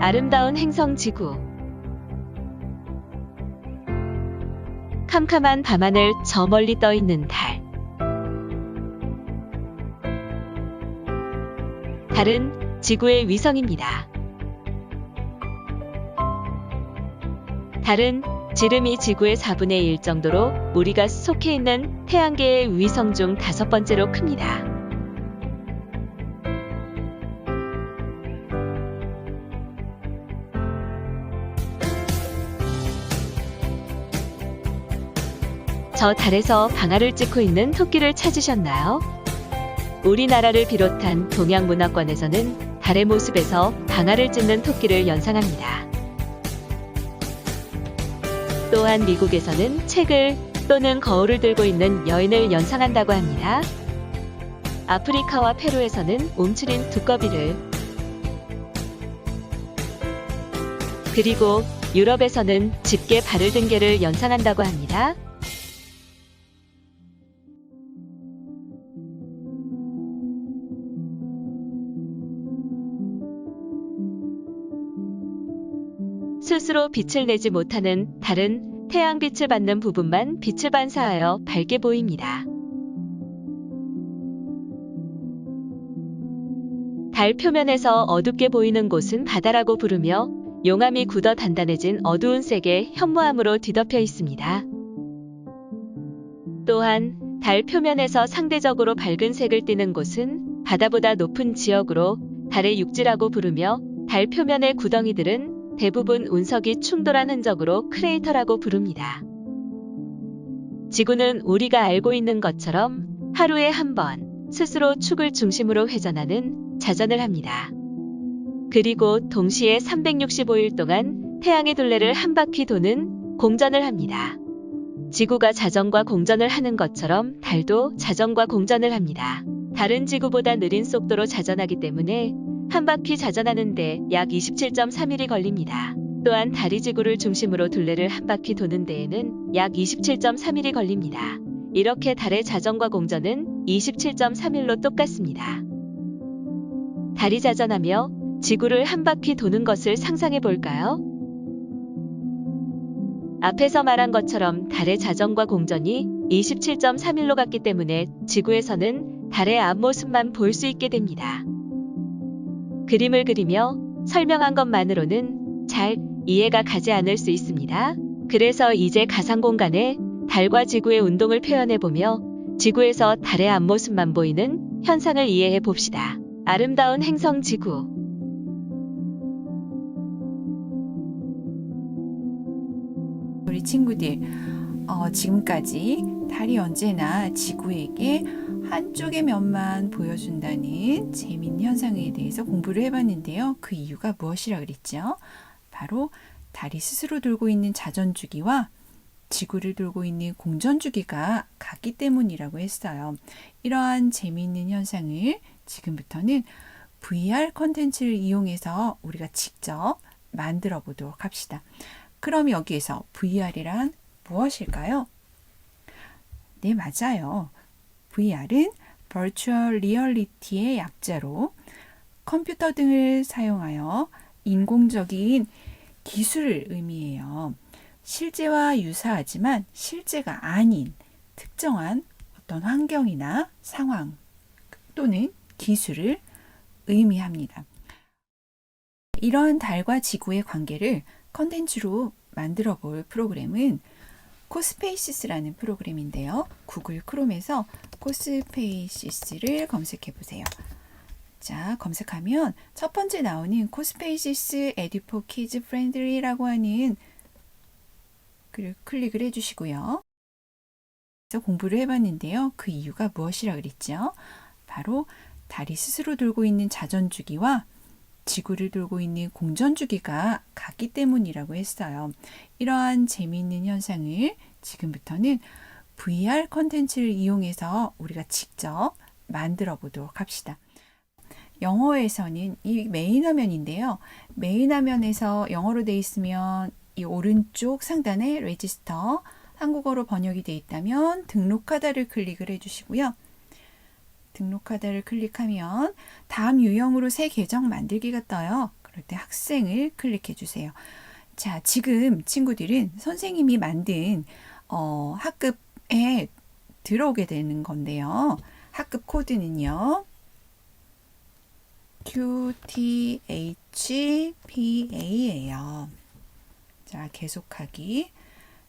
아름다운 행성 지구. 캄캄한 밤하늘 저 멀리 떠 있는 달. 달은 지구의 위성입니다. 달은 지름이 지구의 4분의 1 정도로 우리가 속해 있는 태양계의 위성 중 5번째로 큽니다. 저 달에서 방아를 찧고 있는 토끼를 찾으셨나요? 우리나라를 비롯한 동양 문화권에서는 달의 모습에서 방아를 찧는 토끼를 연상합니다. 또한 미국에서는 책을 또는 거울을 들고 있는 여인을 연상한다고 합니다. 아프리카와 페루에서는 움츠린 두꺼비를, 그리고 유럽에서는 짙게 발을 든 개를 연상한다고 합니다. 스스로 빛을 내지 못하는 달은 태양빛을 받는 부분만 빛을 반사하여 밝게 보입니다. 달 표면에서 어둡게 보이는 곳은 바다라고 부르며 용암이 굳어 단단해진 어두운 색의 현무암으로 뒤덮여 있습니다. 또한 달 표면에서 상대적으로 밝은 색을 띠는 곳은 바다보다 높은 지역으로 달의 육지라고 부르며 달 표면의 구덩이들은 대부분 운석이 충돌한 흔적으로 크레이터라고 부릅니다. 지구는 우리가 알고 있는 것처럼 하루에 한 번 스스로 축을 중심으로 회전하는 자전을 합니다. 그리고 동시에 365일 동안 태양의 둘레를 한 바퀴 도는 공전을 합니다. 지구가 자전과 공전을 하는 것처럼 달도 자전과 공전을 합니다. 달은 지구보다 느린 속도로 자전하기 때문에 한 바퀴 자전하는데 약 27.3일이 걸립니다. 또한 달이 지구를 중심으로 둘레를 한 바퀴 도는 데에는 약 27.3일이 걸립니다. 이렇게 달의 자전과 공전은 27.3일로 똑같습니다. 달이 자전하며 지구를 한 바퀴 도는 것을 상상해 볼까요? 앞에서 말한 것처럼 달의 자전과 공전이 27.3일로 갔기 때문에 지구에서는 달의 앞모습만 볼 수 있게 됩니다. 그림을 그리며 설명한 것만으로는 잘 이해가 가지 않을 수 있습니다. 그래서 이제 가상 공간에 달과 지구의 운동을 표현해보며 지구에서 달의 앞모습만 보이는 현상을 이해해 봅시다. 아름다운 행성 지구. 우리 친구들, 지금까지 달이 언제나 지구에게 한쪽의 면만 보여준다는 재미있는 현상에 대해서 공부를 해봤는데요. 그 이유가 무엇이라 그랬죠? 바로 달이 스스로 돌고 있는 자전주기와 지구를 돌고 있는 공전주기가 같기 때문이라고 했어요. 이러한 재미있는 현상을 지금부터는 VR 컨텐츠를 이용해서 우리가 직접 만들어 보도록 합시다. 그럼 여기에서 VR이란 무엇일까요? 네, 맞아요. VR은 Virtual Reality의 약자로 컴퓨터 등을 사용하여 인공적인 기술을 의미해요. 실제와 유사하지만 실제가 아닌 특정한 어떤 환경이나 상황 또는 기술을 의미합니다. 이러한 달과 지구의 관계를 컨텐츠로 만들어 볼 프로그램은 코스페이시스라는 프로그램인데요. 구글 크롬에서 코스페이시스를 검색해 보세요. 자, 검색하면 첫 번째 나오는 코스페이시스 에듀포 키즈 프렌들리라고 하는 글을 클릭을 해주시고요. 그래서 공부를 해봤는데요. 그 이유가 무엇이라 그랬죠? 바로 달이 스스로 돌고 있는 자전주기와 지구를 돌고 있는 공전주기가 같기 때문이라고 했어요. 이러한 재미있는 현상을 지금부터는 VR 컨텐츠를 이용해서 우리가 직접 만들어 보도록 합시다. 영어에서는 이 메인 화면인데요. 메인 화면에서 영어로 되어 있으면 이 오른쪽 상단에 레지스터, 한국어로 번역이 되어 있다면 등록하다를 클릭을 해주시고요. 등록하다를 클릭하면 다음 유형으로 새 계정 만들기가 떠요. 그럴 때 학생을 클릭해 주세요. 자, 지금 친구들은 선생님이 만든 학급에 들어오게 되는 건데요. 학급 코드는요. QTHPA예요. 자, 계속하기.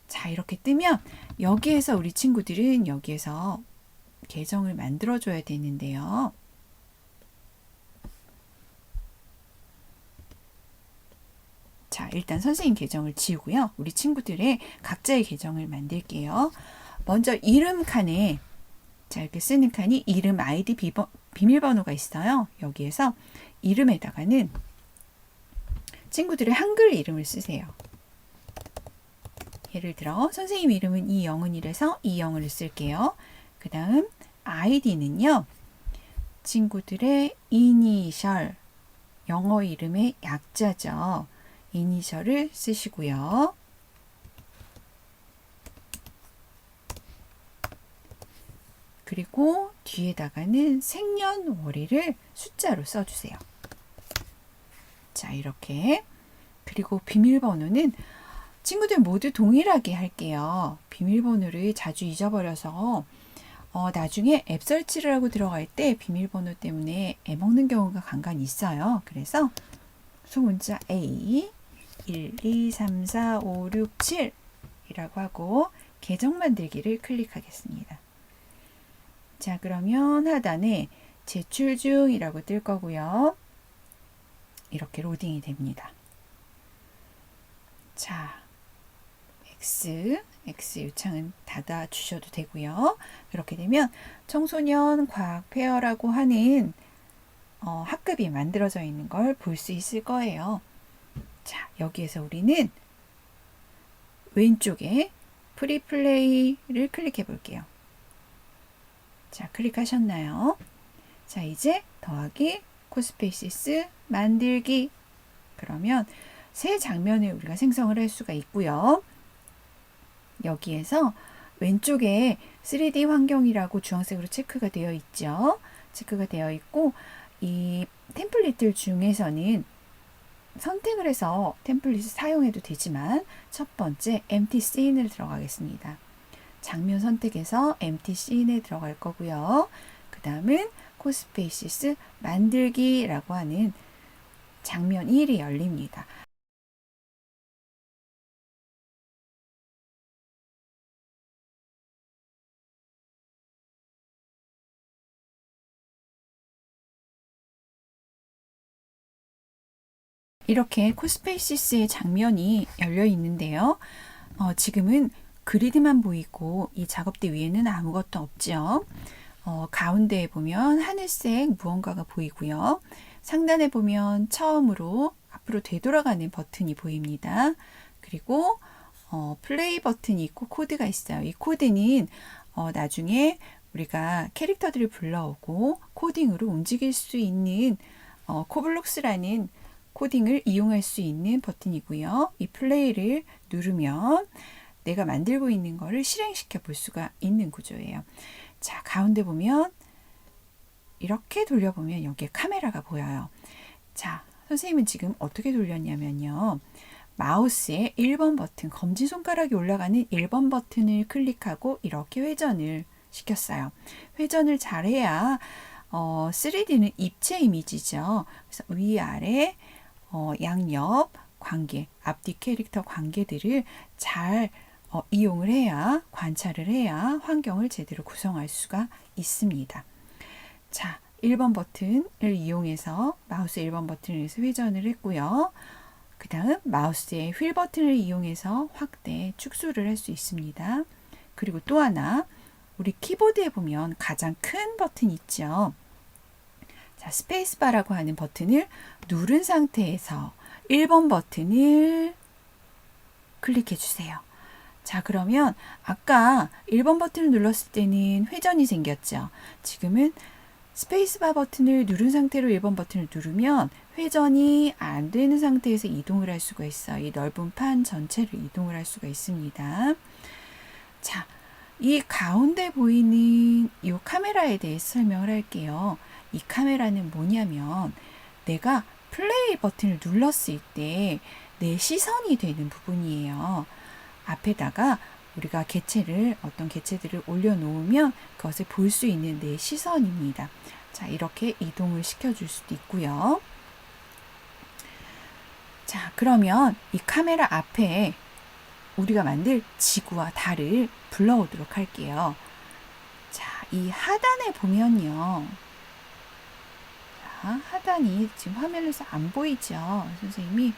자, 이렇게 뜨면 여기에서 우리 친구들은 여기에서 계정을 만들어줘야 되는데요. 자, 일단 선생님 계정을 지우고요. 우리 친구들의 각자의 계정을 만들게요. 먼저 이름 칸에, 자, 이렇게 쓰는 칸이 이름, 아이디, 비밀번호가 있어요. 여기에서 이름에다가는 친구들의 한글 이름을 쓰세요. 예를 들어 선생님 이름은 이영은이라서 이영은을 쓸게요. 그 다음 아이디는요. 친구들의 이니셜, 영어 이름의 약자죠. 이니셜을 쓰시고요. 그리고 뒤에다가는 생년월일을 숫자로 써주세요. 자, 이렇게. 그리고 비밀번호는 친구들 모두 동일하게 할게요. 비밀번호를 자주 잊어버려서 나중에 앱 설치를 하고 들어갈 때 비밀번호 때문에 애먹는 경우가 간간히 있어요. 그래서 소문자 A 1, 2, 3, 4, 5, 6, 7 이라고 하고 계정 만들기를 클릭하겠습니다. 자, 그러면 하단에 제출 중이라고 뜰 거고요. 이렇게 로딩이 됩니다. 자, X 요창은 닫아 주셔도 되고요. 그렇게 되면 청소년 과학 페어라고 하는 학급이 만들어져 있는 걸 볼 수 있을 거예요. 자, 여기에서 우리는 왼쪽에 프리플레이를 클릭해 볼게요. 자, 클릭하셨나요? 자, 이제 더하기 코스페이시스 만들기. 그러면 새 장면을 우리가 생성을 할 수가 있고요. 여기에서 왼쪽에 3D 환경이라고 주황색으로 체크가 되어 있죠. 체크가 되어 있고 이 템플릿들 중에서는 선택을 해서 템플릿을 사용해도 되지만 첫 번째 empty scene을 들어가겠습니다. 장면 선택해서 empty scene에 들어갈 거고요. 그 다음은 코스페이시스 만들기라고 하는 장면 1이 열립니다. 이렇게 코스페이시스의 장면이 열려 있는데요. 지금은 그리드만 보이고 이 작업대 위에는 아무것도 없죠. 가운데에 보면 하늘색 무언가가 보이고요. 상단에 보면 처음으로 앞으로 되돌아가는 버튼이 보입니다. 그리고 플레이 버튼이 있고 코드가 있어요. 이 코드는 나중에 우리가 캐릭터들을 불러오고 코딩으로 움직일 수 있는 코블록스라는 코딩을 이용할 수 있는 버튼이고요. 이 플레이를 누르면 내가 만들고 있는 거를 실행시켜 볼 수가 있는 구조예요. 자, 가운데 보면 이렇게 돌려보면 여기에 카메라가 보여요. 자, 선생님은 지금 어떻게 돌렸냐면요. 마우스의 1번 버튼, 검지손가락이 올라가는 1번 버튼을 클릭하고 이렇게 회전을 시켰어요. 회전을 잘해야 3D는 입체 이미지죠. 그래서 위아래 양옆 관계, 앞뒤 캐릭터 관계들을 잘 이용을 해야, 관찰을 해야 환경을 제대로 구성할 수가 있습니다. 자, 1번 버튼을 이용해서 마우스 1번 버튼을 이용해서 회전을 했고요. 그 다음 마우스의 휠 버튼을 이용해서 확대, 축소를 할 수 있습니다. 그리고 또 하나, 우리 키보드에 보면 가장 큰 버튼 있죠. 자, 스페이스바라고 하는 버튼을 누른 상태에서 1번 버튼을 클릭해 주세요. 자, 그러면 아까 1번 버튼을 눌렀을 때는 회전이 생겼죠. 지금은 스페이스바 버튼을 누른 상태로 1번 버튼을 누르면 회전이 안 되는 상태에서 이동을 할 수가 있어요. 이 넓은 판 전체를 이동을 할 수가 있습니다. 자, 이 가운데 보이는 이 카메라에 대해 설명을 할게요. 이 카메라는 뭐냐면 내가 플레이 버튼을 눌렀을 때 내 시선이 되는 부분이에요. 앞에다가 우리가 어떤 개체들을 올려놓으면 그것을 볼 수 있는 내 시선입니다. 자, 이렇게 이동을 시켜줄 수도 있고요. 자, 그러면 이 카메라 앞에 우리가 만들 지구와 달을 불러오도록 할게요. 자, 이 하단에 보면요. 자, 하단이 지금 화면에서 안 보이죠? 선생님이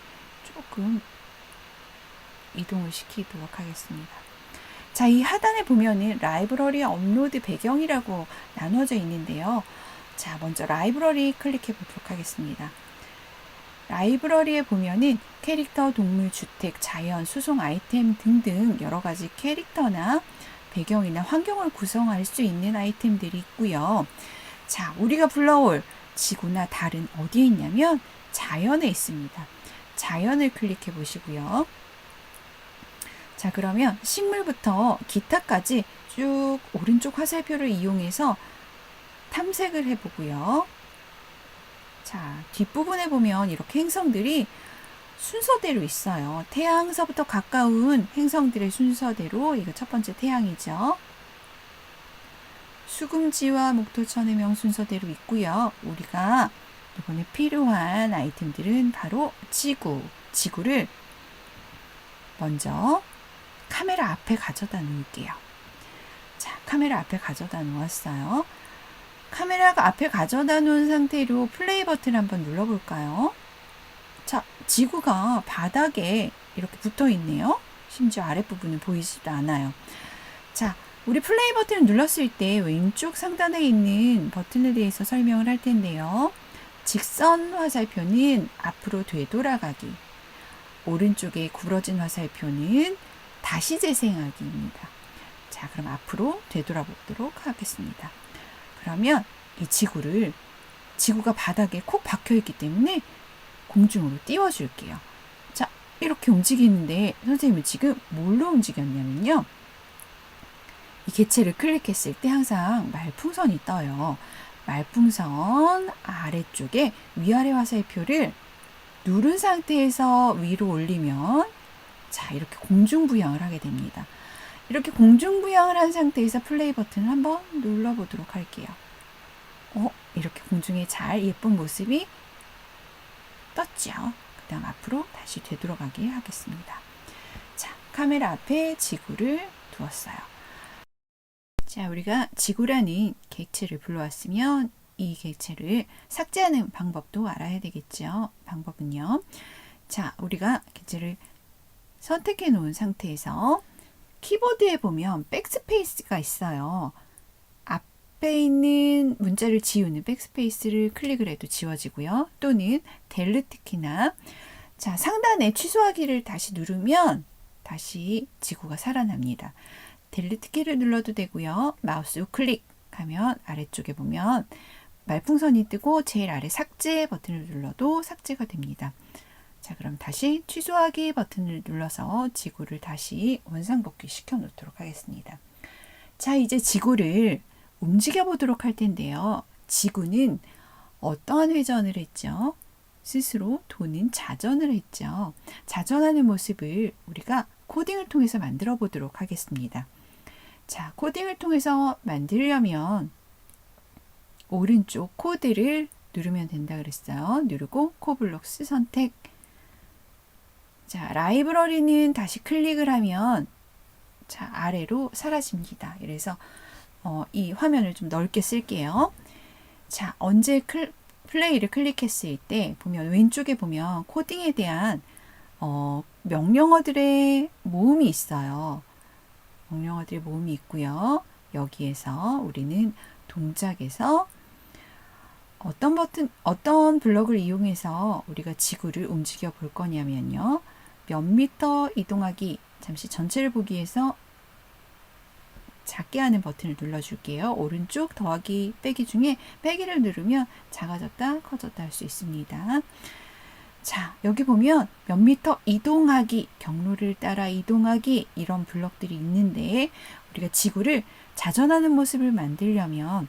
조금 이동을 시키도록 하겠습니다. 자, 이 하단에 보면은 라이브러리 업로드 배경이라고 나눠져 있는데요. 자, 먼저 라이브러리 클릭해 보도록 하겠습니다. 라이브러리에 보면은 캐릭터, 동물, 주택, 자연, 수송 아이템 등등 여러 가지 캐릭터나 배경이나 환경을 구성할 수 있는 아이템들이 있고요. 자, 우리가 불러올 지구나 달은 어디에 있냐면 자연에 있습니다. 자연을 클릭해 보시고요. 자, 그러면 식물부터 기타까지 쭉 오른쪽 화살표를 이용해서 탐색을 해보고요. 자, 뒷부분에 보면 이렇게 행성들이 순서대로 있어요. 태양서부터 가까운 행성들의 순서대로, 이거 첫 번째 태양이죠. 수금지와 목토천의 명 순서대로 있고요. 우리가 이번에 필요한 아이템들은 바로 지구를 먼저 카메라 앞에 가져다 놓을게요. 자, 카메라 앞에 가져다 놓았어요. 카메라가 앞에 가져다 놓은 상태로 플레이 버튼 한번 눌러볼까요? 자, 지구가 바닥에 이렇게 붙어 있네요. 심지어 아랫부분은 보이지도 않아요. 자, 우리 플레이 버튼을 눌렀을 때 왼쪽 상단에 있는 버튼에 대해서 설명을 할 텐데요. 직선 화살표는 앞으로 되돌아가기, 오른쪽에 구부러진 화살표는 다시 재생하기입니다. 자, 그럼 앞으로 되돌아보도록 하겠습니다. 그러면 이 지구가 바닥에 콕 박혀 있기 때문에 공중으로 띄워줄게요. 자, 이렇게 움직이는데 선생님은 지금 뭘로 움직였냐면요. 이 개체를 클릭했을 때 항상 말풍선이 떠요. 말풍선 아래쪽에 위아래 화살표를 누른 상태에서 위로 올리면 자, 이렇게 공중부양을 하게 됩니다. 이렇게 공중부양을 한 상태에서 플레이 버튼을 한번 눌러보도록 할게요. 이렇게 공중에 잘 예쁜 모습이 떴죠. 그 다음 앞으로 다시 되돌아가게 하겠습니다. 자, 카메라 앞에 지구를 두었어요. 자, 우리가 지구라는 객체를 불러왔으면 이 객체를 삭제하는 방법도 알아야 되겠죠. 방법은요. 자, 우리가 객체를 선택해 놓은 상태에서 키보드에 보면 백스페이스가 있어요. 앞에 있는 문자를 지우는 백스페이스를 클릭을 해도 지워지고요. 또는 델리트 키나 자, 상단에 취소하기를 다시 누르면 다시 지구가 살아납니다. 델리트 키를 눌러도 되고요. 마우스 우클릭하면 아래쪽에 보면 말풍선이 뜨고 제일 아래 삭제 버튼을 눌러도 삭제가 됩니다. 자, 그럼 다시 취소하기 버튼을 눌러서 지구를 다시 원상복귀 시켜 놓도록 하겠습니다. 자, 이제 지구를 움직여 보도록 할 텐데요. 지구는 어떠한 회전을 했죠? 스스로 도는 자전을 했죠. 자전하는 모습을 우리가 코딩을 통해서 만들어 보도록 하겠습니다. 자, 코딩을 통해서 만들려면 오른쪽 코드를 누르면 된다 그랬어요. 누르고 코블록스 선택. 자, 라이브러리는 다시 클릭을 하면 자, 아래로 사라집니다. 그래서 이 화면을 좀 넓게 쓸게요. 자, 언제 플레이를 클릭했을 때 보면 왼쪽에 보면 코딩에 대한 명령어들의 모음이 있어요. 명령어들의 모음이 있고요. 여기에서 우리는 동작에서 어떤 블럭을 이용해서 우리가 지구를 움직여 볼 거냐면요. 몇 미터 이동하기, 잠시 전체를 보기 위해서 작게 하는 버튼을 눌러줄게요. 오른쪽 더하기 빼기 중에 빼기를 누르면 작아졌다 커졌다 할 수 있습니다. 자, 여기 보면 몇 미터 이동하기, 경로를 따라 이동하기 이런 블럭들이 있는데 우리가 지구를 자전하는 모습을 만들려면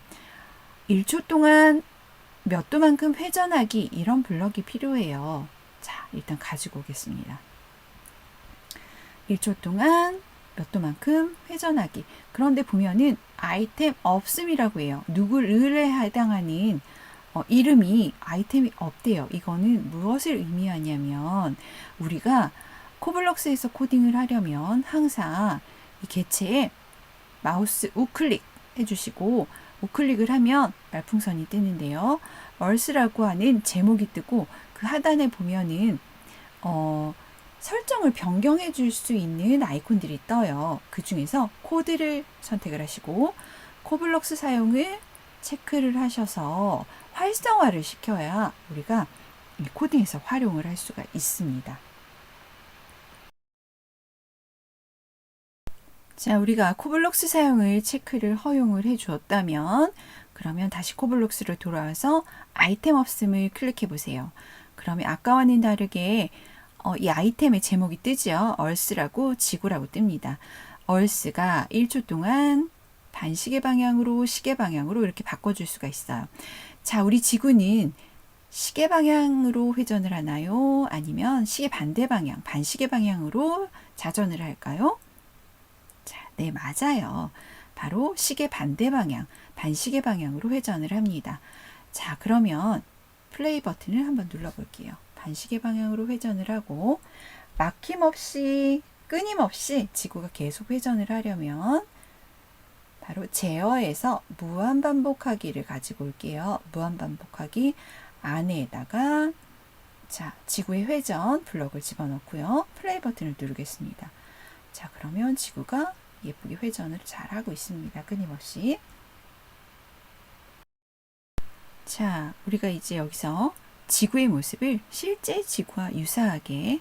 1초 동안 몇 도만큼 회전하기 이런 블럭이 필요해요. 자, 일단 가지고 오겠습니다. 1초 동안 몇 도만큼 회전하기. 그런데 보면은 아이템 없음이라고 해요. 누구를에 해당하는 이름이 아이템이 없대요. 이거는 무엇을 의미하냐면 우리가 코블럭스에서 코딩을 하려면 항상 이 개체에 마우스 우클릭 해주시고 우클릭을 하면 말풍선이 뜨는데요. 얼스라고 하는 제목이 뜨고 그 하단에 보면은 설정을 변경해 줄 수 있는 아이콘들이 떠요. 그 중에서 코드를 선택을 하시고 코블럭스 사용을 체크를 하셔서 활성화를 시켜야 우리가 코딩에서 활용을 할 수가 있습니다. 자, 우리가 코블럭스 사용을 체크를 허용을 해 주었다면 그러면 다시 코블럭스로 돌아와서 아이템 없음을 클릭해 보세요. 그러면 아까와는 다르게 이 아이템의 제목이 뜨죠. 얼스라고 지구라고 뜹니다. 얼스가 1초 동안 반시계 방향으로 시계 방향으로 이렇게 바꿔줄 수가 있어요. 자, 우리 지구는 시계 방향으로 회전을 하나요? 아니면 시계 반대 방향, 반시계 방향으로 자전을 할까요? 자, 네, 맞아요. 바로 시계 반대 방향, 반시계 방향으로 회전을 합니다. 자, 그러면 플레이 버튼을 한번 눌러볼게요. 반시계 방향으로 회전을 하고 막힘없이 끊임없이 지구가 계속 회전을 하려면 바로 제어에서 무한반복하기를 가지고 올게요. 무한반복하기 안에다가 자, 지구의 회전 블럭을 집어넣고요. 플레이 버튼을 누르겠습니다. 자, 그러면 지구가 예쁘게 회전을 잘 하고 있습니다. 끊임없이. 자, 우리가 이제 여기서 지구의 모습을 실제 지구와 유사하게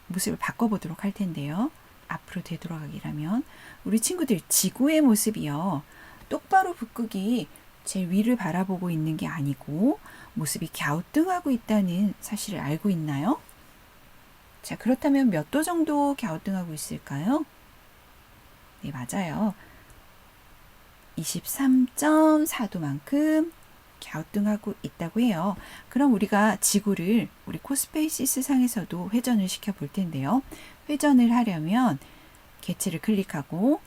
모습을 바꿔보도록 할 텐데요. 앞으로 되돌아가기라면 우리 친구들 지구의 모습이요. 똑바로 북극이 제 위를 바라보고 있는 게 아니고 모습이 갸우뚱하고 있다는 사실을 알고 있나요? 자, 그렇다면 몇 도 정도 갸우뚱하고 있을까요? 네, 맞아요. 23.4도만큼 갸우뚱하고 있다고 해요. 그럼 우리가 지구를 우리 코스페이시스 상에서도 회전을 시켜 볼 텐데요. 회전을 하려면 개체를 클릭하고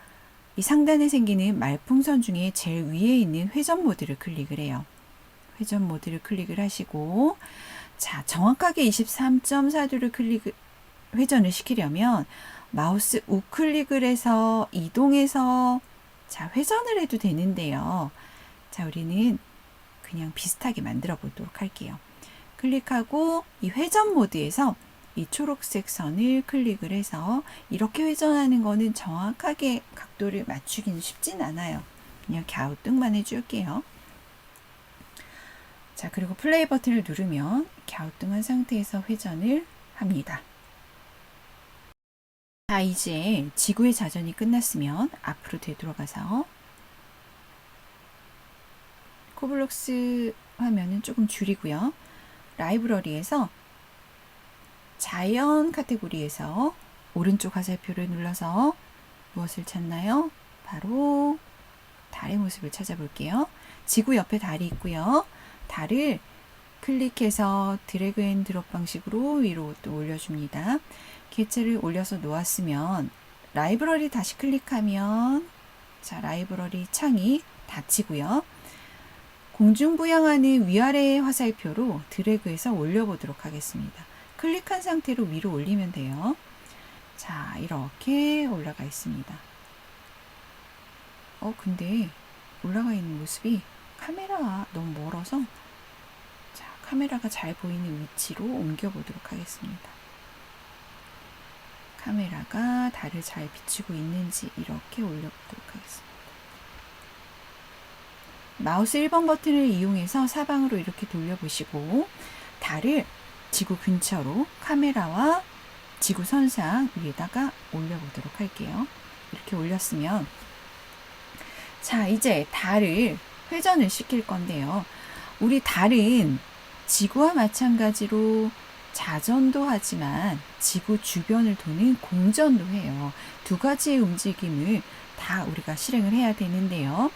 이 상단에 생기는 말풍선 중에 제일 위에 있는 회전 모드를 클릭을 해요. 회전 모드를 클릭을 하시고 자, 정확하게 23.4도를 회전을 시키려면 마우스 우클릭을 해서 이동해서 자, 회전을 해도 되는데요. 자, 우리는 그냥 비슷하게 만들어 보도록 할게요. 클릭하고 이 회전 모드에서 이 초록색 선을 클릭을 해서 이렇게 회전하는 거는 정확하게 각도를 맞추기는 쉽진 않아요. 그냥 갸우뚱만 해줄게요. 자, 그리고 플레이 버튼을 누르면 갸우뚱한 상태에서 회전을 합니다. 자, 이제 지구의 자전이 끝났으면 앞으로 되돌아가서 코블럭스 화면은 조금 줄이고요. 라이브러리에서 자연 카테고리에서 오른쪽 화살표를 눌러서 무엇을 찾나요? 바로 달의 모습을 찾아볼게요. 지구 옆에 달이 있고요. 달을 클릭해서 드래그 앤 드롭 방식으로 위로 또 올려줍니다. 개체를 올려서 놓았으면 라이브러리 다시 클릭하면 자, 라이브러리 창이 닫히고요. 공중부양하는 위아래의 화살표로 드래그해서 올려보도록 하겠습니다. 클릭한 상태로 위로 올리면 돼요. 자, 이렇게 올라가 있습니다. 근데 올라가 있는 모습이 카메라가 너무 멀어서 자, 카메라가 잘 보이는 위치로 옮겨보도록 하겠습니다. 카메라가 달을 잘 비추고 있는지 이렇게 올려보도록 하겠습니다. 마우스 1번 버튼을 이용해서 사방으로 이렇게 돌려보시고 달을 지구 근처로 카메라와 지구 선상 위에다가 올려보도록 할게요. 이렇게 올렸으면 자, 이제 달을 회전을 시킬 건데요. 우리 달은 지구와 마찬가지로 자전도 하지만 지구 주변을 도는 공전도 해요. 두 가지의 움직임을 다 우리가 실행을 해야 되는데요.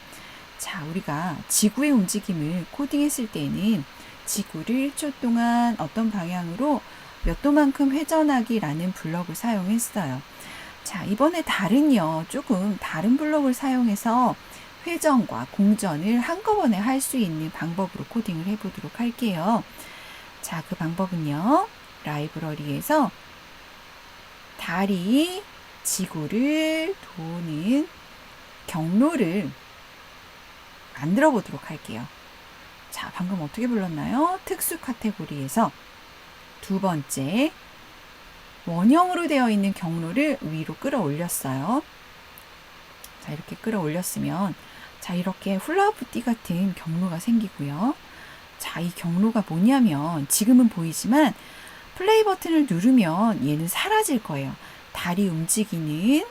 자, 우리가 지구의 움직임을 코딩했을 때에는 지구를 1초 동안 어떤 방향으로 몇 도만큼 회전하기라는 블럭을 사용했어요. 자, 이번에 달은요, 조금 다른 블럭을 사용해서 회전과 공전을 한꺼번에 할 수 있는 방법으로 코딩을 해보도록 할게요. 자, 그 방법은요, 라이브러리에서 달이 지구를 도는 경로를 만들어 보도록 할게요. 자, 방금 어떻게 불렀나요? 특수 카테고리에서 두 번째, 원형으로 되어 있는 경로를 위로 끌어올렸어요. 자, 이렇게 끌어올렸으면, 자, 이렇게 훌라후프 띠 같은 경로가 생기고요. 자, 이 경로가 뭐냐면, 지금은 보이지만, 플레이 버튼을 누르면 얘는 사라질 거예요. 달이 움직이는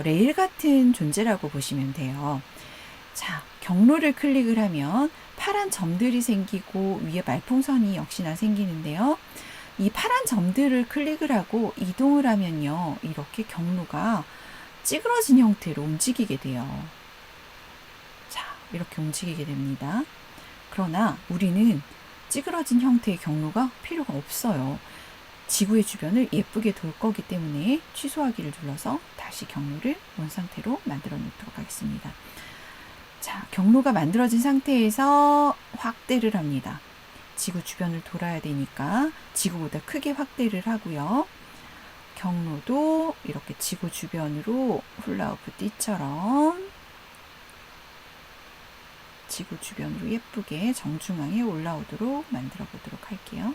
레일 같은 존재라고 보시면 돼요. 자, 경로를 클릭을 하면 파란 점들이 생기고 위에 말풍선이 역시나 생기는데요. 이 파란 점들을 클릭을 하고 이동을 하면요, 이렇게 경로가 찌그러진 형태로 움직이게 돼요. 자, 이렇게 움직이게 됩니다. 그러나 우리는 찌그러진 형태의 경로가 필요가 없어요. 지구의 주변을 예쁘게 돌 거기 때문에 취소하기를 눌러서 다시 경로를 원 상태로 만들어 놓도록 하겠습니다. 자, 경로가 만들어진 상태에서 확대를 합니다. 지구 주변을 돌아야 되니까 지구보다 크게 확대를 하고요. 경로도 이렇게 지구 주변으로 훌라후프 띠처럼 지구 주변으로 예쁘게 정중앙에 올라오도록 만들어 보도록 할게요.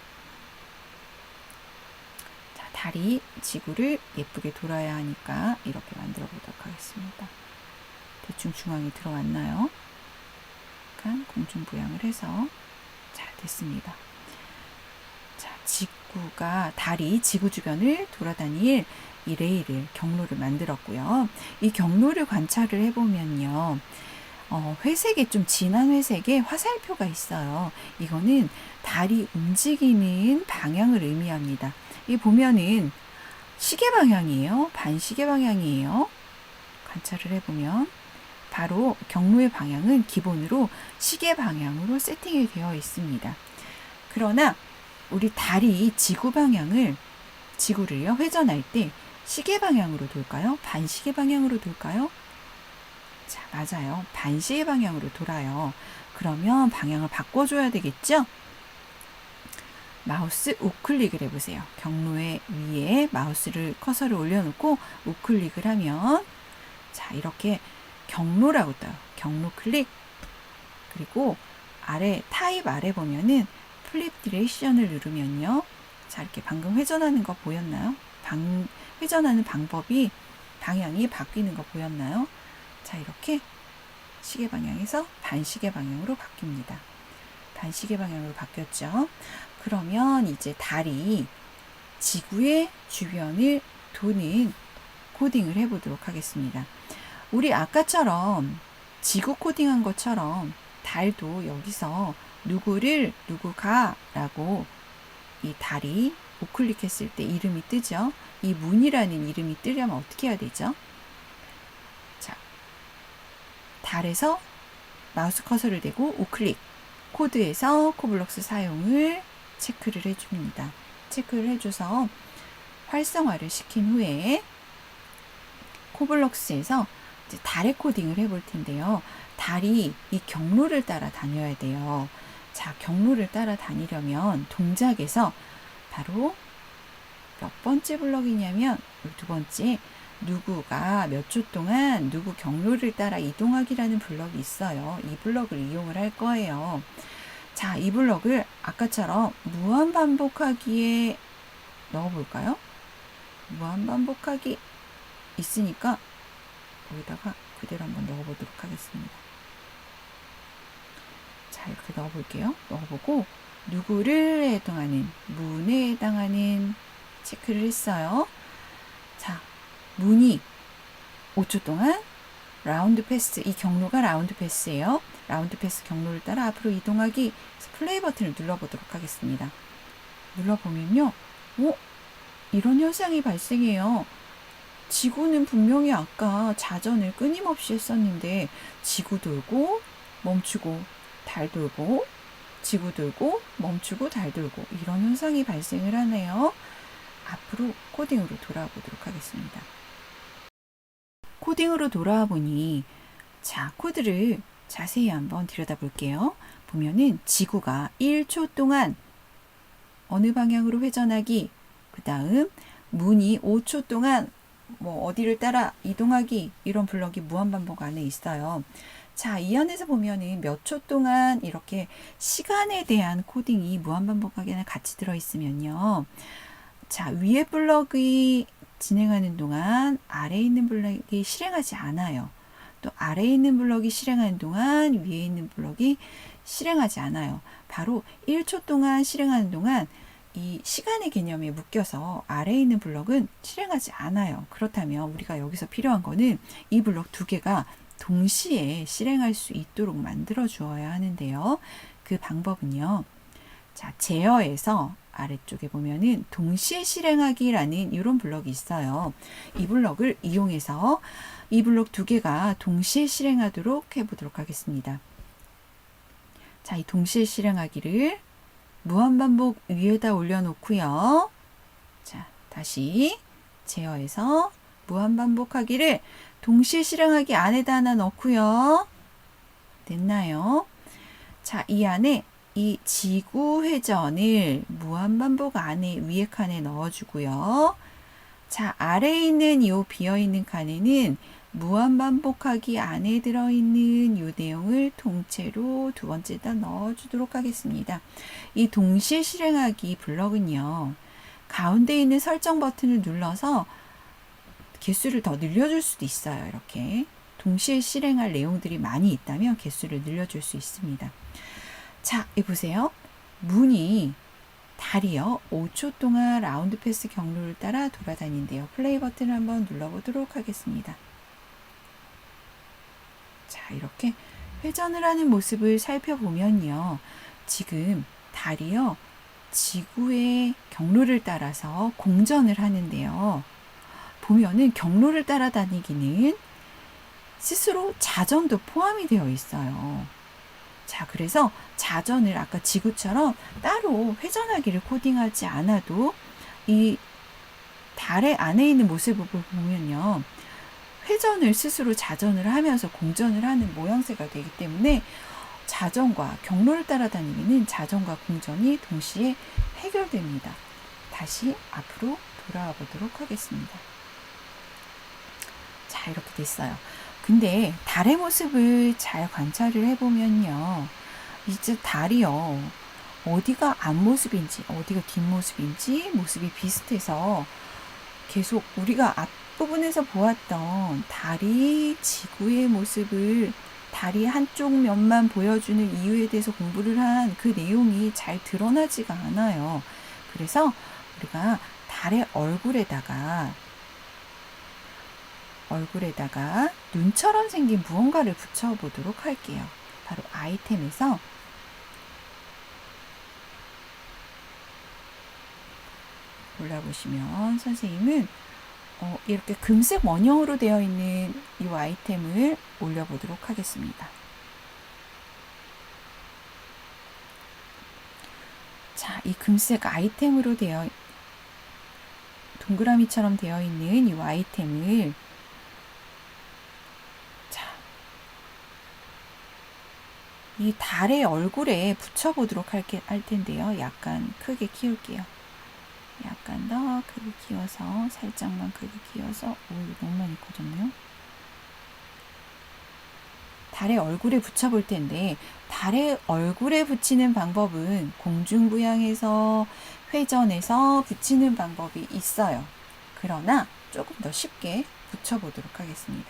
자, 달이 지구를 예쁘게 돌아야 하니까 이렇게 만들어 보도록 하겠습니다. 대충 중앙에 들어왔나요? 약간 공중부양을 해서 잘 됐습니다. 자, 달이 지구 주변을 돌아다닐 이 레일을, 경로를 만들었고요. 이 경로를 관찰을 해보면요. 회색에 좀 진한 회색에 화살표가 있어요. 이거는 달이 움직이는 방향을 의미합니다. 이 보면은 시계 방향이에요. 반시계 방향이에요. 관찰을 해보면 바로 경로의 방향은 기본으로 시계 방향으로 세팅이 되어 있습니다. 그러나 우리 달이 지구를요, 회전할 때 시계 방향으로 돌까요? 반시계 방향으로 돌까요? 자, 맞아요. 반시계 방향으로 돌아요. 그러면 방향을 바꿔줘야 되겠죠? 마우스 우클릭을 해보세요. 경로의 위에 커서를 올려놓고 우클릭을 하면, 자, 이렇게 경로라고 떠요. 경로 클릭. 그리고 타입 아래 보면은 플립 디렉션을 누르면요. 자, 이렇게 방금 회전하는 거 보였나요? 회전하는 방향이 바뀌는 거 보였나요? 자, 이렇게 시계 방향에서 반시계 방향으로 바뀝니다. 반시계 방향으로 바뀌었죠. 그러면 이제 달이 지구의 주변을 도는 코딩을 해보도록 하겠습니다. 우리 아까처럼 지구 코딩한 것처럼 달도 여기서 누구가 라고 이 달이 우클릭했을 때 이름이 뜨죠. 이 문이라는 이름이 뜨려면 어떻게 해야 되죠? 자, 달에서 마우스 커서를 대고 우클릭, 코드에서 코블럭스 사용을 체크를 해줍니다. 체크를 해줘서 활성화를 시킨 후에 코블럭스에서 이제 달의 코딩을 해볼 텐데요. 달이 이 경로를 따라 다녀야 돼요. 자, 경로를 따라 다니려면 동작에서 바로 몇 번째 블럭이냐면 두 번째, 누구가 몇 초 동안 누구 경로를 따라 이동하기라는 블럭이 있어요. 이 블럭을 이용을 할 거예요. 자, 이 블럭을 아까처럼 무한반복하기에 넣어볼까요? 무한반복하기 있으니까 여기다가 그대로 한번 넣어보도록 하겠습니다. 자, 이렇게 넣어볼게요. 넣어보고 누구를 해당하는, 문에 해당하는 체크를 했어요. 자, 문이 5초 동안 라운드 패스, 이 경로가 라운드 패스예요. 라운드 패스 경로를 따라 앞으로 이동하기. 플레이 버튼을 눌러보도록 하겠습니다. 눌러보면요, 이런 현상이 발생해요. 지구는 분명히 아까 자전을 끊임없이 했었는데 지구 돌고 멈추고 달 돌고 지구 돌고 멈추고 달 돌고 이런 현상이 발생을 하네요. 앞으로 코딩으로 돌아와 보도록 하겠습니다. 코딩으로 돌아와 보니 자, 코드를 자세히 한번 들여다볼게요. 보면은 지구가 1초 동안 어느 방향으로 회전하기, 그 다음 문이 5초 동안 뭐 어디를 따라 이동하기, 이런 블럭이 무한반복 안에 있어요. 자, 이 안에서 보면은 몇 초 동안 이렇게 시간에 대한 코딩이 무한반복하게 같이 들어있으면요. 자, 위에 블럭이 진행하는 동안 아래에 있는 블럭이 실행하지 않아요. 또 아래에 있는 블럭이 실행하는 동안 위에 있는 블럭이 실행하지 않아요. 바로 1초 동안 실행하는 동안 이 시간의 개념에 묶여서 아래에 있는 블럭은 실행하지 않아요. 그렇다면 우리가 여기서 필요한 거는 이 블럭 두 개가 동시에 실행할 수 있도록 만들어 주어야 하는데요. 그 방법은요. 자, 제어에서 아래쪽에 보면은 동시에 실행하기라는 이런 블럭이 있어요. 이 블럭을 이용해서 이 블럭 두 개가 동시에 실행하도록 해보도록 하겠습니다. 자, 이 동시에 실행하기를 무한반복 위에다 올려놓고요. 자, 다시 제어해서 무한반복하기를 동시에 실행하기 안에다 하나 넣고요. 됐나요? 자, 이 안에 이 지구 회전을 무한반복 안에 위에 칸에 넣어주고요. 자, 아래에 있는 이 비어있는 칸에는 무한반복하기 안에 들어있는 이 내용을 통째로 두 번째에다 넣어주도록 하겠습니다. 이 동시에 실행하기 블럭은요. 가운데 있는 설정 버튼을 눌러서 개수를 더 늘려줄 수도 있어요. 이렇게 동시에 실행할 내용들이 많이 있다면 개수를 늘려줄 수 있습니다. 자, 여기 보세요. 문이 달이요. 5초 동안 라운드 패스 경로를 따라 돌아다닌대요. 플레이 버튼을 한번 눌러보도록 하겠습니다. 자, 이렇게 회전을 하는 모습을 살펴보면요. 지금 달이요. 지구의 경로를 따라서 공전을 하는데요. 보면은 경로를 따라다니기는 스스로 자전도 포함이 되어 있어요. 자, 그래서 자전을 아까 지구처럼 따로 회전하기를 코딩하지 않아도 이 달의 안에 있는 모습을 보면요. 회전을 스스로 자전을 하면서 공전을 하는 모양새가 되기 때문에 자전과 경로를 따라다니기는 자전과 공전이 동시에 해결됩니다. 다시 앞으로 돌아와 보도록 하겠습니다. 자, 이렇게 됐어요. 근데 달의 모습을 잘 관찰을 해보면요. 이제 달이요. 어디가 앞모습인지 어디가 뒷모습인지 모습이 비슷해서 계속 우리가 앞부분에서 보았던 달이 지구의 모습을 달이 한쪽 면만 보여주는 이유에 대해서 공부를 한 그 내용이 잘 드러나지가 않아요. 그래서 우리가 달의 얼굴에다가 눈처럼 생긴 무언가를 붙여보도록 할게요. 바로 아이템에서 올라보시면 선생님은 이렇게 금색 원형으로 되어 있는 이 아이템을 올려보도록 하겠습니다. 자, 이 금색 아이템으로 동그라미처럼 되어 있는 이 아이템을 이 달의 얼굴에 붙여보도록 할 텐데요. 약간 크게 키울게요. 약간 더 크게 키워서 살짝만 크게 키워서 이거 너무 많이 커졌네요. 달의 얼굴에 붙여볼 텐데 달의 얼굴에 붙이는 방법은 공중부양해서 회전해서 붙이는 방법이 있어요. 그러나 조금 더 쉽게 붙여보도록 하겠습니다.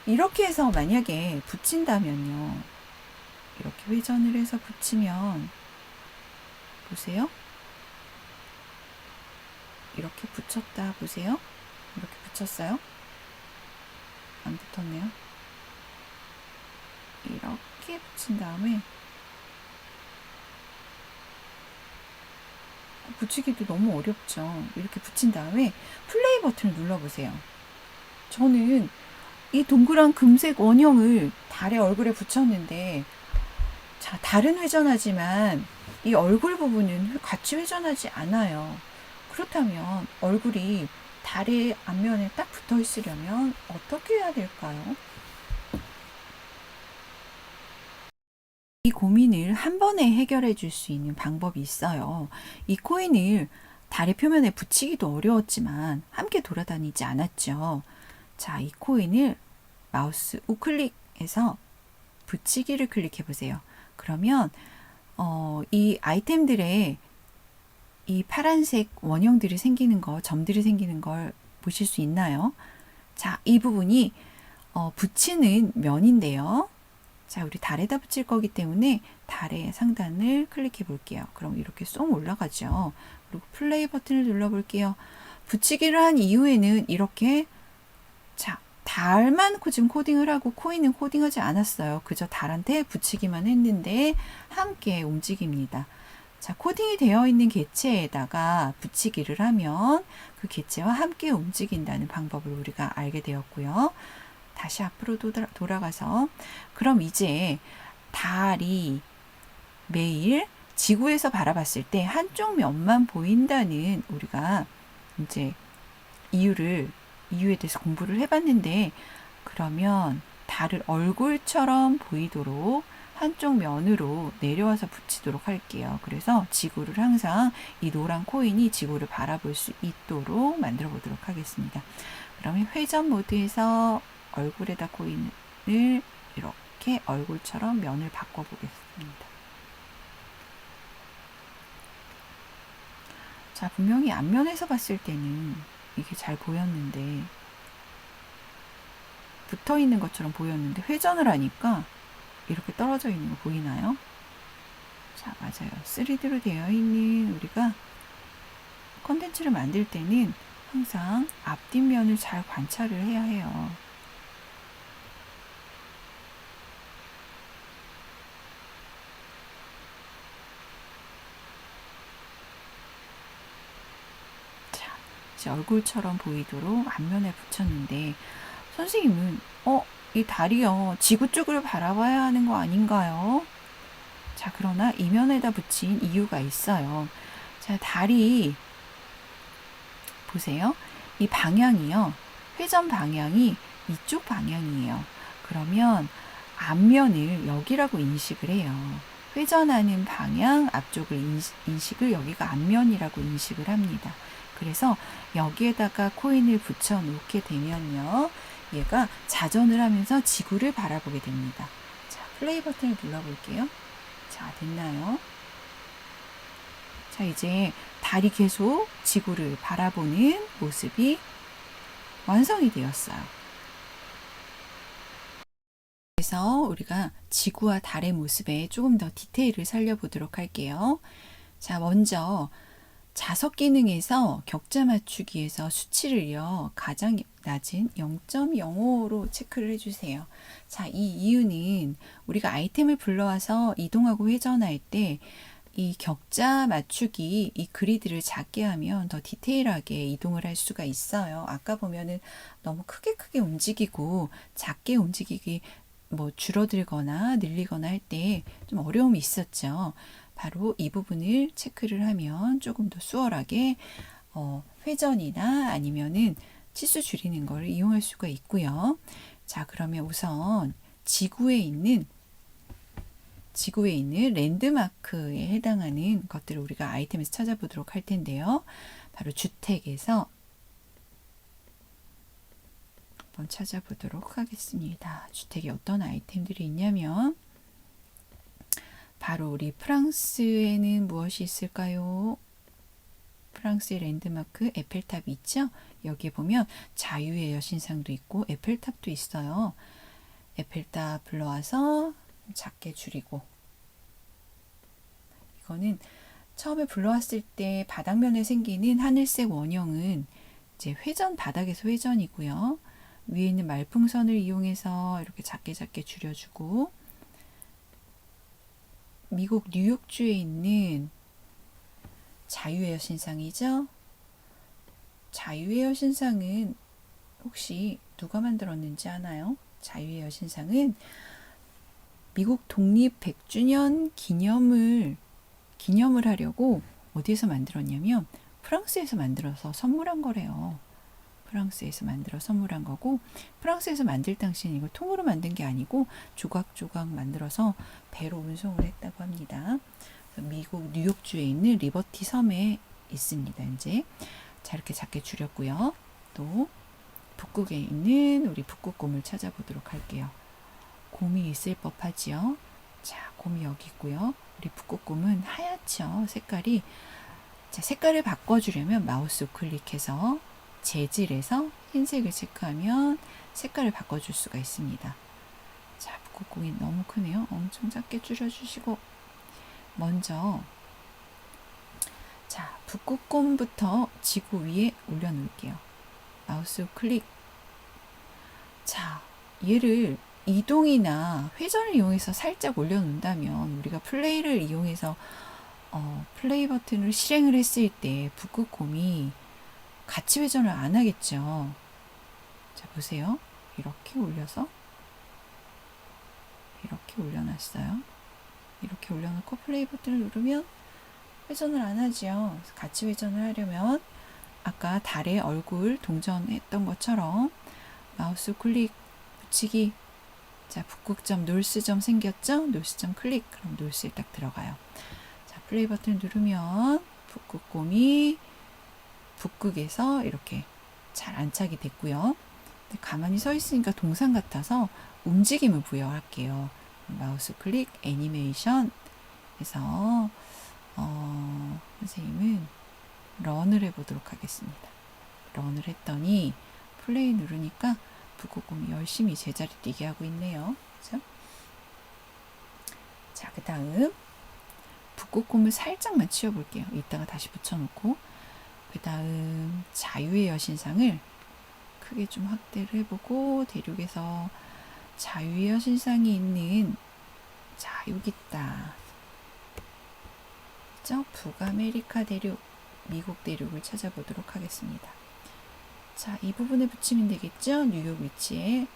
이렇게 해서 만약에 붙인다면요. 이렇게 회전을 해서 붙이면 보세요. 이렇게 붙였다 보세요. 이렇게 붙였어요. 안 붙었네요. 이렇게 붙인 다음에 붙이기도 너무 어렵죠. 이렇게 붙인 다음에 플레이 버튼을 눌러보세요. 저는 이 동그란 금색 원형을 달의 얼굴에 붙였는데, 자, 달은 회전하지만 이 얼굴 부분은 같이 회전하지 않아요. 그렇다면 얼굴이 달의 앞면에 딱 붙어 있으려면 어떻게 해야 될까요? 이 고민을 한 번에 해결해 줄 수 있는 방법이 있어요. 이 코인을 달의 표면에 붙이기도 어려웠지만 함께 돌아다니지 않았죠. 자, 이 코인을 마우스 우클릭해서 붙이기를 클릭해 보세요. 그러면 이 아이템들의 이 파란색 원형들이 생기는 거, 점들이 생기는 걸 보실 수 있나요? 자, 이 부분이 붙이는 면인데요. 자, 우리 달에다 붙일 거기 때문에 달의 상단을 클릭해 볼게요. 그럼 이렇게 쏙 올라가죠. 그리고 플레이 버튼을 눌러 볼게요. 붙이기를 한 이후에는 이렇게, 자, 달만 지금 코딩을 하고 코인은 코딩하지 않았어요. 그저 달한테 붙이기만 했는데 함께 움직입니다. 자, 코딩이 되어 있는 객체에다가 붙이기를 하면 그 객체와 함께 움직인다는 방법을 우리가 알게 되었고요. 다시 앞으로 돌아가서, 그럼 이제 달이 매일 지구에서 바라봤을 때 한쪽 면만 보인다는 우리가 이제 이유에 대해서 공부를 해봤는데, 그러면 달을 얼굴처럼 보이도록 한쪽 면으로 내려와서 붙이도록 할게요. 그래서 지구를 항상 이 노란 코인이 지구를 바라볼 수 있도록 만들어 보도록 하겠습니다. 그러면 회전 모드에서 얼굴에다 코인을 이렇게 얼굴처럼 면을 바꿔 보겠습니다. 자, 분명히 앞면에서 봤을 때는 이게 잘 보였는데, 붙어 있는 것처럼 보였는데 회전을 하니까 이렇게 떨어져 있는 거 보이나요? 자, 맞아요. 3D로 되어 있는 우리가 컨텐츠를 만들 때는 항상 앞뒷면을 잘 관찰을 해야 해요. 자, 이제 얼굴처럼 보이도록 앞면에 붙였는데, 선생님은 이 달이요, 지구 쪽을 바라봐야 하는 거 아닌가요? 자, 그러나 이면에다 붙인 이유가 있어요. 자, 달이 보세요. 이 방향이요, 회전 방향이 이쪽 방향이에요. 그러면 앞면을 여기라고 인식을 해요. 회전하는 방향 앞쪽을 인식을 여기가 앞면이라고 인식을 합니다. 그래서 여기에다가 코인을 붙여 놓게 되면요, 얘가 자전을 하면서 지구를 바라보게 됩니다. 자, 플레이 버튼을 눌러볼게요. 자, 됐나요? 자, 이제 달이 계속 지구를 바라보는 모습이 완성이 되었어요. 그래서 우리가 지구와 달의 모습에 조금 더 디테일을 살려보도록 할게요. 자, 먼저 자석 기능에서 격자 맞추기에서 수치를요, 가장 낮은 0.05로 체크를 해주세요. 자, 이 이유는 우리가 아이템을 불러와서 이동하고 회전할 때 이 격자 맞추기, 이 그리드를 작게 하면 더 디테일하게 이동을 할 수가 있어요. 아까 보면은 너무 크게 움직이고 작게 움직이기, 줄어들거나 늘리거나 할 때 좀 어려움이 있었죠. 바로 이 부분을 체크를 하면 조금 더 수월하게 회전이나 아니면은 치수 줄이는 걸 이용할 수가 있고요. 자, 그러면 우선 지구에 있는 랜드마크에 해당하는 것들을 우리가 아이템에서 찾아보도록 할 텐데요. 바로 주택에서 한번 찾아보도록 하겠습니다. 주택에 어떤 아이템들이 있냐면, 바로 우리 프랑스에는 무엇이 있을까요? 프랑스의 랜드마크 에펠탑이 있죠? 여기에 보면 자유의 여신상도 있고 에펠탑도 있어요. 에펠탑 불러와서 작게 줄이고, 이거는 처음에 불러왔을 때 바닥면에 생기는 하늘색 원형은 이제 바닥에서 회전이고요. 위에 있는 말풍선을 이용해서 이렇게 작게 줄여주고, 미국 뉴욕주에 있는 자유의 여신상이죠. 자유의 여신상은 혹시 누가 만들었는지 아나요? 자유의 여신상은 미국 독립 100주년 기념을 하려고 어디에서 만들었냐면 프랑스에서 만들어서 선물한 거래요. 프랑스에서 만들어 선물한 거고, 프랑스에서 만들 당시엔 이걸 통으로 만든 게 아니고 조각조각 만들어서 배로 운송을 했다고 합니다. 미국 뉴욕주에 있는 리버티 섬에 있습니다. 이제 자, 이렇게 작게 줄였고요. 또 북극에 있는 우리 북극곰을 찾아보도록 할게요. 곰이 있을 법하지요. 자, 곰이 여기 있고요. 우리 북극곰은 하얗죠. 색깔이. 자, 색깔을 바꿔주려면 마우스 클릭해서 재질에서 흰색을 체크하면 색깔을 바꿔줄 수가 있습니다. 자, 북극곰이 너무 크네요. 엄청 작게 줄여주시고, 먼저 자, 북극곰부터 지구 위에 올려놓을게요. 마우스 클릭. 자, 얘를 이동이나 회전을 이용해서 살짝 올려놓는다면 우리가 플레이를 이용해서 플레이 버튼을 실행을 했을 때 북극곰이 같이 회전을 안 하겠죠. 자, 보세요. 이렇게 올려서 이렇게 올려놨어요. 이렇게 올려놓고 플레이 버튼을 누르면 회전을 안 하죠. 같이 회전을 하려면 아까 달의 얼굴 동전했던 것처럼 마우스 클릭 붙이기. 자, 북극점 놀스점 생겼죠? 놀스점 클릭. 그럼 놀스에 딱 들어가요. 자, 플레이 버튼 누르면 북극곰이 북극에서 이렇게 잘 안착이 됐고요. 근데 가만히 서 있으니까 동상 같아서 움직임을 부여할게요. 마우스 클릭 애니메이션 해서 선생님은 런을 해보도록 하겠습니다. 런을 했더니 플레이 누르니까 북극곰이 열심히 제자리 뛰게 하고 있네요. 그죠? 자, 그 다음 북극곰을 살짝만 치워볼게요. 이따가 다시 붙여놓고, 그 다음 자유의 여신상을 크게 좀 확대를 해보고, 대륙에서 자유의 여신상이 있는, 자, 여기 있다. 그죠? 북아메리카 대륙, 미국 대륙을 찾아보도록 하겠습니다. 자, 이 부분에 붙이면 되겠죠? 뉴욕 위치에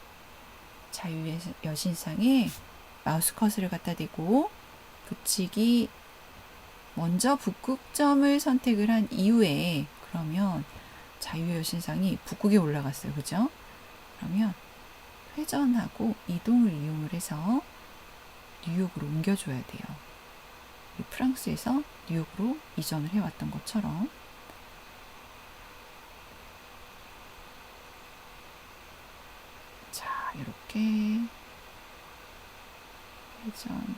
자유의 여신상에 마우스 커서를 갖다 대고 붙이기. 먼저 북극점을 선택을 한 이후에 그러면 자유의 여신상이 북극에 올라갔어요. 그죠? 그러면 회전하고 이동을 이용을 해서 뉴욕으로 옮겨줘야 돼요. 프랑스에서 뉴욕으로 이전을 해왔던 것처럼. 자, 이렇게 회전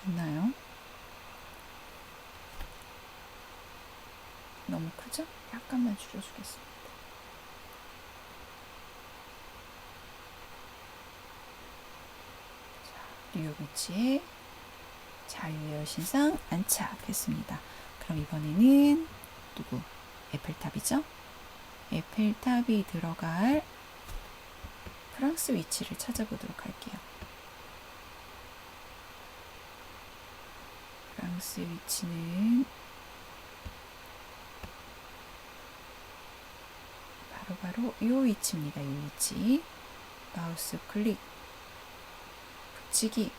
됐나요? 너무 크죠? 약간만 줄여주겠습니다. 자, 뉴욕 위치에 자유의 여신상 안착했습니다. 그럼 이번에는 누구? 에펠탑이죠? 에펠탑이 들어갈 프랑스 위치를 찾아보도록 할게요. 프랑스 위치는 바로 이 위치입니다. 이 위치. 마우스 클릭 붙이기.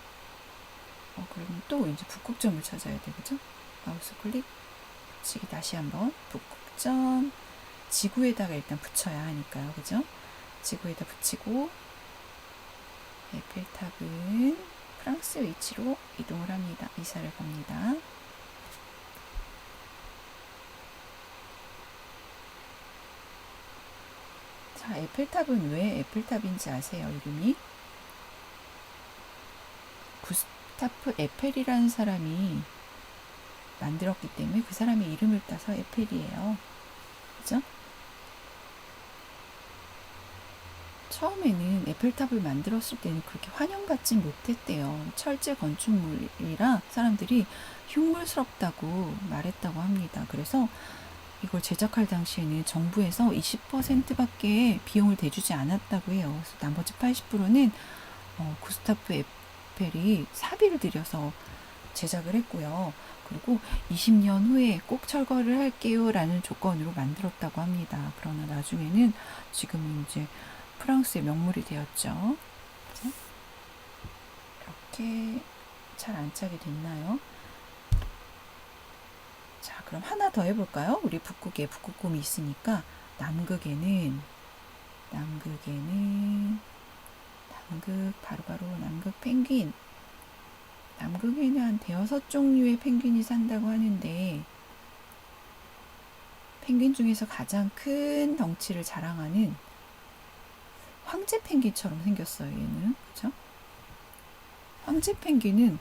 그러면 또 이제 북극점을 찾아야 되겠죠? 마우스 클릭 붙이기. 다시 한번 북극점. 지구에다가 일단 붙여야 하니까요. 그죠? 지구에다 붙이고, 에펠탑은 프랑스 위치로 이동을 합니다. 이사를 갑니다. 자, 에펠탑은 왜 에펠탑인지 아세요? 이름이? 구스타프 에펠이라는 사람이 만들었기 때문에 그 사람의 이름을 따서 에펠이에요. 그죠? 처음에는 에펠탑을 만들었을 때는 그렇게 환영받지 못했대요. 철제 건축물이라 사람들이 흉물스럽다고 말했다고 합니다. 그래서 이걸 제작할 당시에는 정부에서 20%밖에 비용을 대주지 않았다고 해요. 그래서 나머지 80%는 구스타프 에펠이 사비를 들여서 제작을 했고요. 그리고 20년 후에 꼭 철거를 할게요 라는 조건으로 만들었다고 합니다. 그러나 나중에는 지금은 이제 프랑스의 명물이 되었죠. 이렇게 잘 안착이 됐나요? 자, 그럼 하나 더 해볼까요? 우리 북극에 북극곰이 있으니까 남극에는 바로 남극 펭귄. 남극에는 한 대여섯 종류의 펭귄이 산다고 하는데 펭귄 중에서 가장 큰 덩치를 자랑하는 황제 펭귄처럼 생겼어요. 얘는 그렇죠? 황제 펭귄은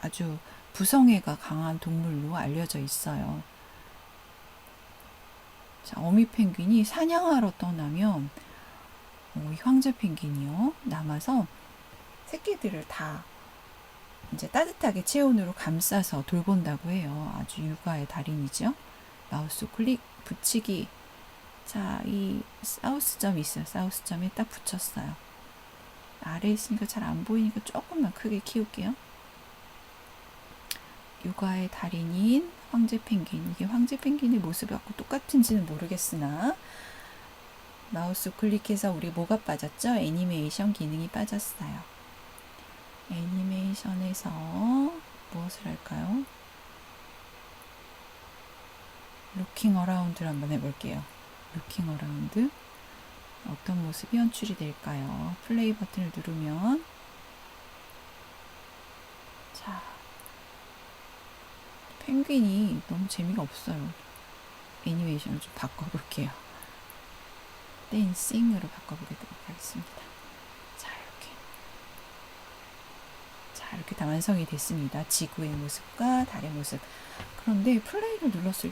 아주 부성애가 강한 동물로 알려져 있어요. 자, 어미 펭귄이 사냥하러 떠나면 이 황제 펭귄이요 남아서 새끼들을 다 이제 따뜻하게 체온으로 감싸서 돌본다고 해요. 아주 육아의 달인이죠. 마우스 클릭 붙이기. 자, 이 사우스점이 있어요. 사우스점에 딱 붙였어요. 아래에 있으니까 잘 안 보이니까 조금만 크게 키울게요. 육아의 달인인 황제 펭귄. 이게 황제 펭귄의 모습하고 똑같은지는 모르겠으나 마우스 클릭해서 우리 뭐가 빠졌죠? 애니메이션 기능이 빠졌어요. 애니메이션에서 무엇을 할까요? 루킹 어라운드를 한번 해볼게요. 루킹 어라운드. 어떤 모습이 연출이 될까요? 플레이 버튼을 누르면 자, 펭귄이 너무 재미가 없어요. 애니메이션을 좀 바꿔볼게요. 댄싱으로 바꿔보도록 하겠습니다. 이렇게 다 완성이 됐습니다. 지구의 모습과 달의 모습. 그런데 플레이를 눌렀을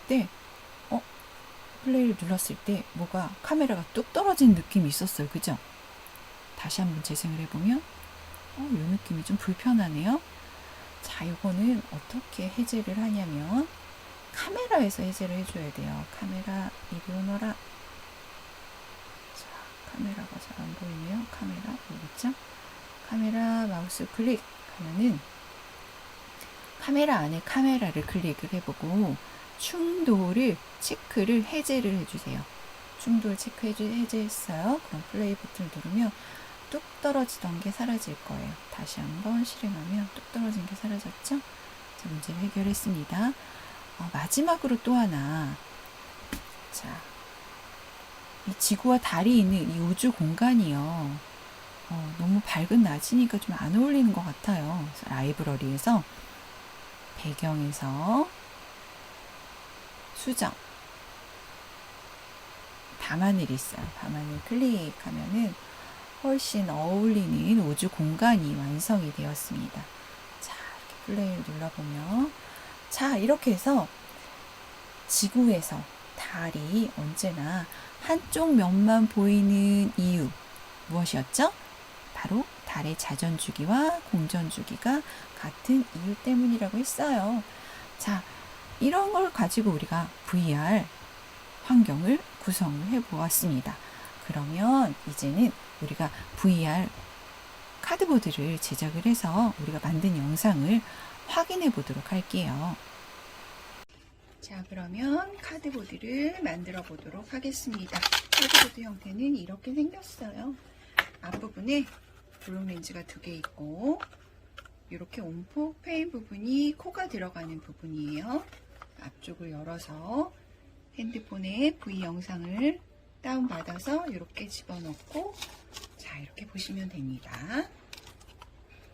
때 뭐가 카메라가 뚝 떨어진 느낌이 있었어요. 그죠? 다시 한번 재생을 해보면 이 느낌이 좀 불편하네요. 자, 이거는 어떻게 해제를 하냐면 카메라에서 해제를 해줘야 돼요. 카메라 이리 오너라. 자, 카메라가 잘 안 보이네요. 카메라 여기 있죠? 카메라 마우스 클릭 하면은 카메라 안에 카메라를 클릭을 해보고 충돌을 체크를 해제를 해주세요. 충돌 체크 해제했어요. 그럼 플레이 버튼을 누르면 뚝 떨어지던 게 사라질 거예요. 다시 한번 실행하면 뚝 떨어진 게 사라졌죠? 자, 문제를 해결했습니다. 마지막으로 또 하나. 자, 이 지구와 달이 있는 이 우주 공간이요. 너무 밝은 낮이니까 좀 안 어울리는 것 같아요. 그래서 라이브러리에서 배경에서 수정 밤하늘이 있어요. 밤하늘 클릭하면은 훨씬 어울리는 우주 공간이 완성이 되었습니다. 자, 이렇게 플레이를 눌러보면 자, 이렇게 해서 지구에서 달이 언제나 한쪽 면만 보이는 이유 무엇이었죠? 바로 달의 자전주기와 공전주기가 같은 이유 때문이라고 했어요. 자, 이런 걸 가지고 우리가 VR 환경을 구성을 해보았습니다. 그러면 이제는 우리가 VR 카드보드를 제작을 해서 우리가 만든 영상을 확인해 보도록 할게요. 자, 그러면 카드보드를 만들어 보도록 하겠습니다. 카드보드 형태는 이렇게 생겼어요. 앞부분에 블록 렌즈가 2개 있고 이렇게 온폭 페인 부분이 코가 들어가는 부분이에요. 앞쪽을 열어서 핸드폰에 V 영상을 다운받아서 이렇게 집어넣고 자, 이렇게 보시면 됩니다.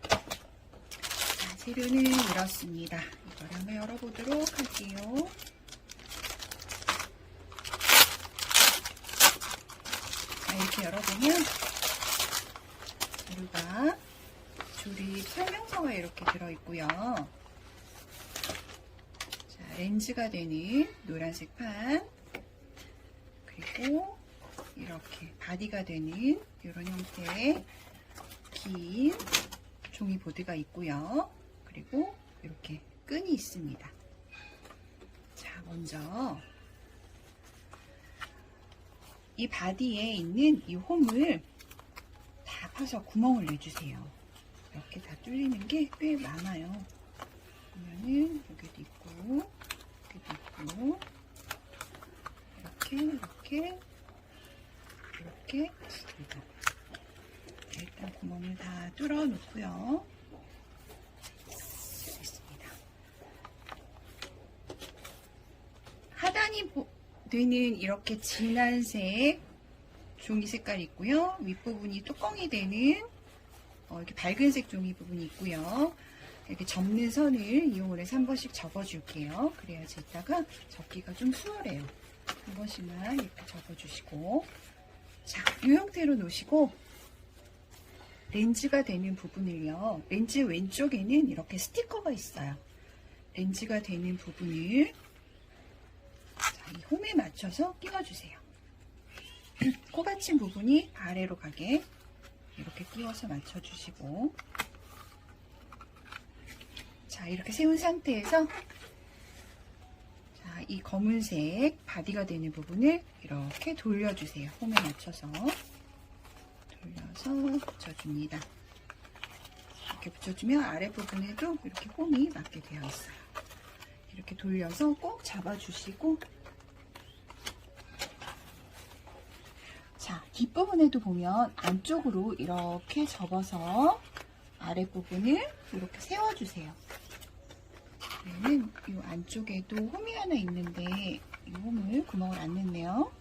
자, 재료는 이렇습니다. 이걸 한번 열어보도록 할게요. 자, 이렇게 열어보면 재료가 조립 설명서가 이렇게 들어있고요. 자, 렌즈가 되는 노란색 판, 그리고 이렇게 바디가 되는 이런 형태의 긴 종이 보드가 있고요. 그리고 이렇게 끈이 있습니다. 자, 먼저 이 바디에 있는 이 홈을 다 파서 구멍을 내주세요. 이렇게 다 뚫리는 게 꽤 많아요. 보면은 여기도 있고 여기도 있고 이렇게 있습니다. 일단 구멍을 다 뚫어 놓고요. 됐습니다. 하단이 되는 이렇게 진한색 종이 색깔이 있고요. 윗부분이 뚜껑이 되는 이렇게 밝은색 종이 부분이 있고요. 이렇게 접는 선을 이용을 해서 한 번씩 접어줄게요. 그래야지 이따가 접기가 좀 수월해요. 한 번씩만 이렇게 접어주시고, 자, 이 형태로 놓으시고, 렌즈가 되는 부분을요. 렌즈 왼쪽에는 이렇게 스티커가 있어요. 렌즈가 되는 부분을 자, 이 홈에 맞춰서 끼워주세요. 코 받침 부분이 아래로 가게 이렇게 끼워서 맞춰주시고, 자, 이렇게 세운 상태에서 자, 이 검은색 바디가 되는 부분을 이렇게 돌려주세요. 홈에 맞춰서 돌려서 붙여줍니다. 이렇게 붙여주면 아랫부분에도 이렇게 홈이 맞게 되어 있어요. 이렇게 돌려서 꼭 잡아주시고, 자, 뒷부분에도 보면 안쪽으로 이렇게 접어서 아랫부분을 이렇게 세워주세요. 그러면 이 안쪽에도 홈이 하나 있는데 이 홈을 구멍을 안 냈네요.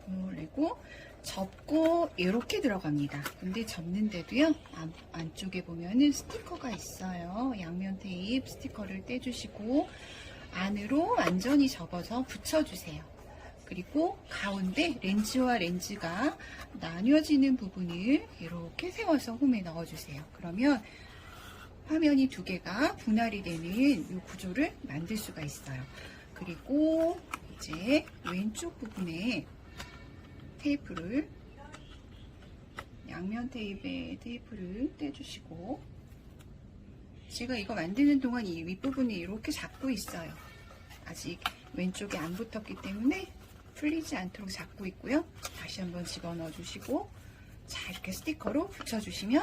구멍을 내고 접고 이렇게 들어갑니다. 근데 접는데도요, 안쪽에 보면은 스티커가 있어요. 양면 테이프 스티커를 떼주시고 안으로 완전히 접어서 붙여주세요. 그리고 가운데 렌즈와 렌즈가 나뉘어지는 부분을 이렇게 세워서 홈에 넣어주세요. 그러면 화면이 두 개가 분할이 되는 이 구조를 만들 수가 있어요. 그리고 이제 왼쪽 부분에 테이프를, 양면 테이프를 떼주시고, 제가 이거 만드는 동안 이 윗부분이 이렇게 잡고 있어요. 아직 왼쪽에 안 붙었기 때문에 풀리지 않도록 잡고 있고요. 다시 한번 집어넣어 주시고, 자, 이렇게 스티커로 붙여주시면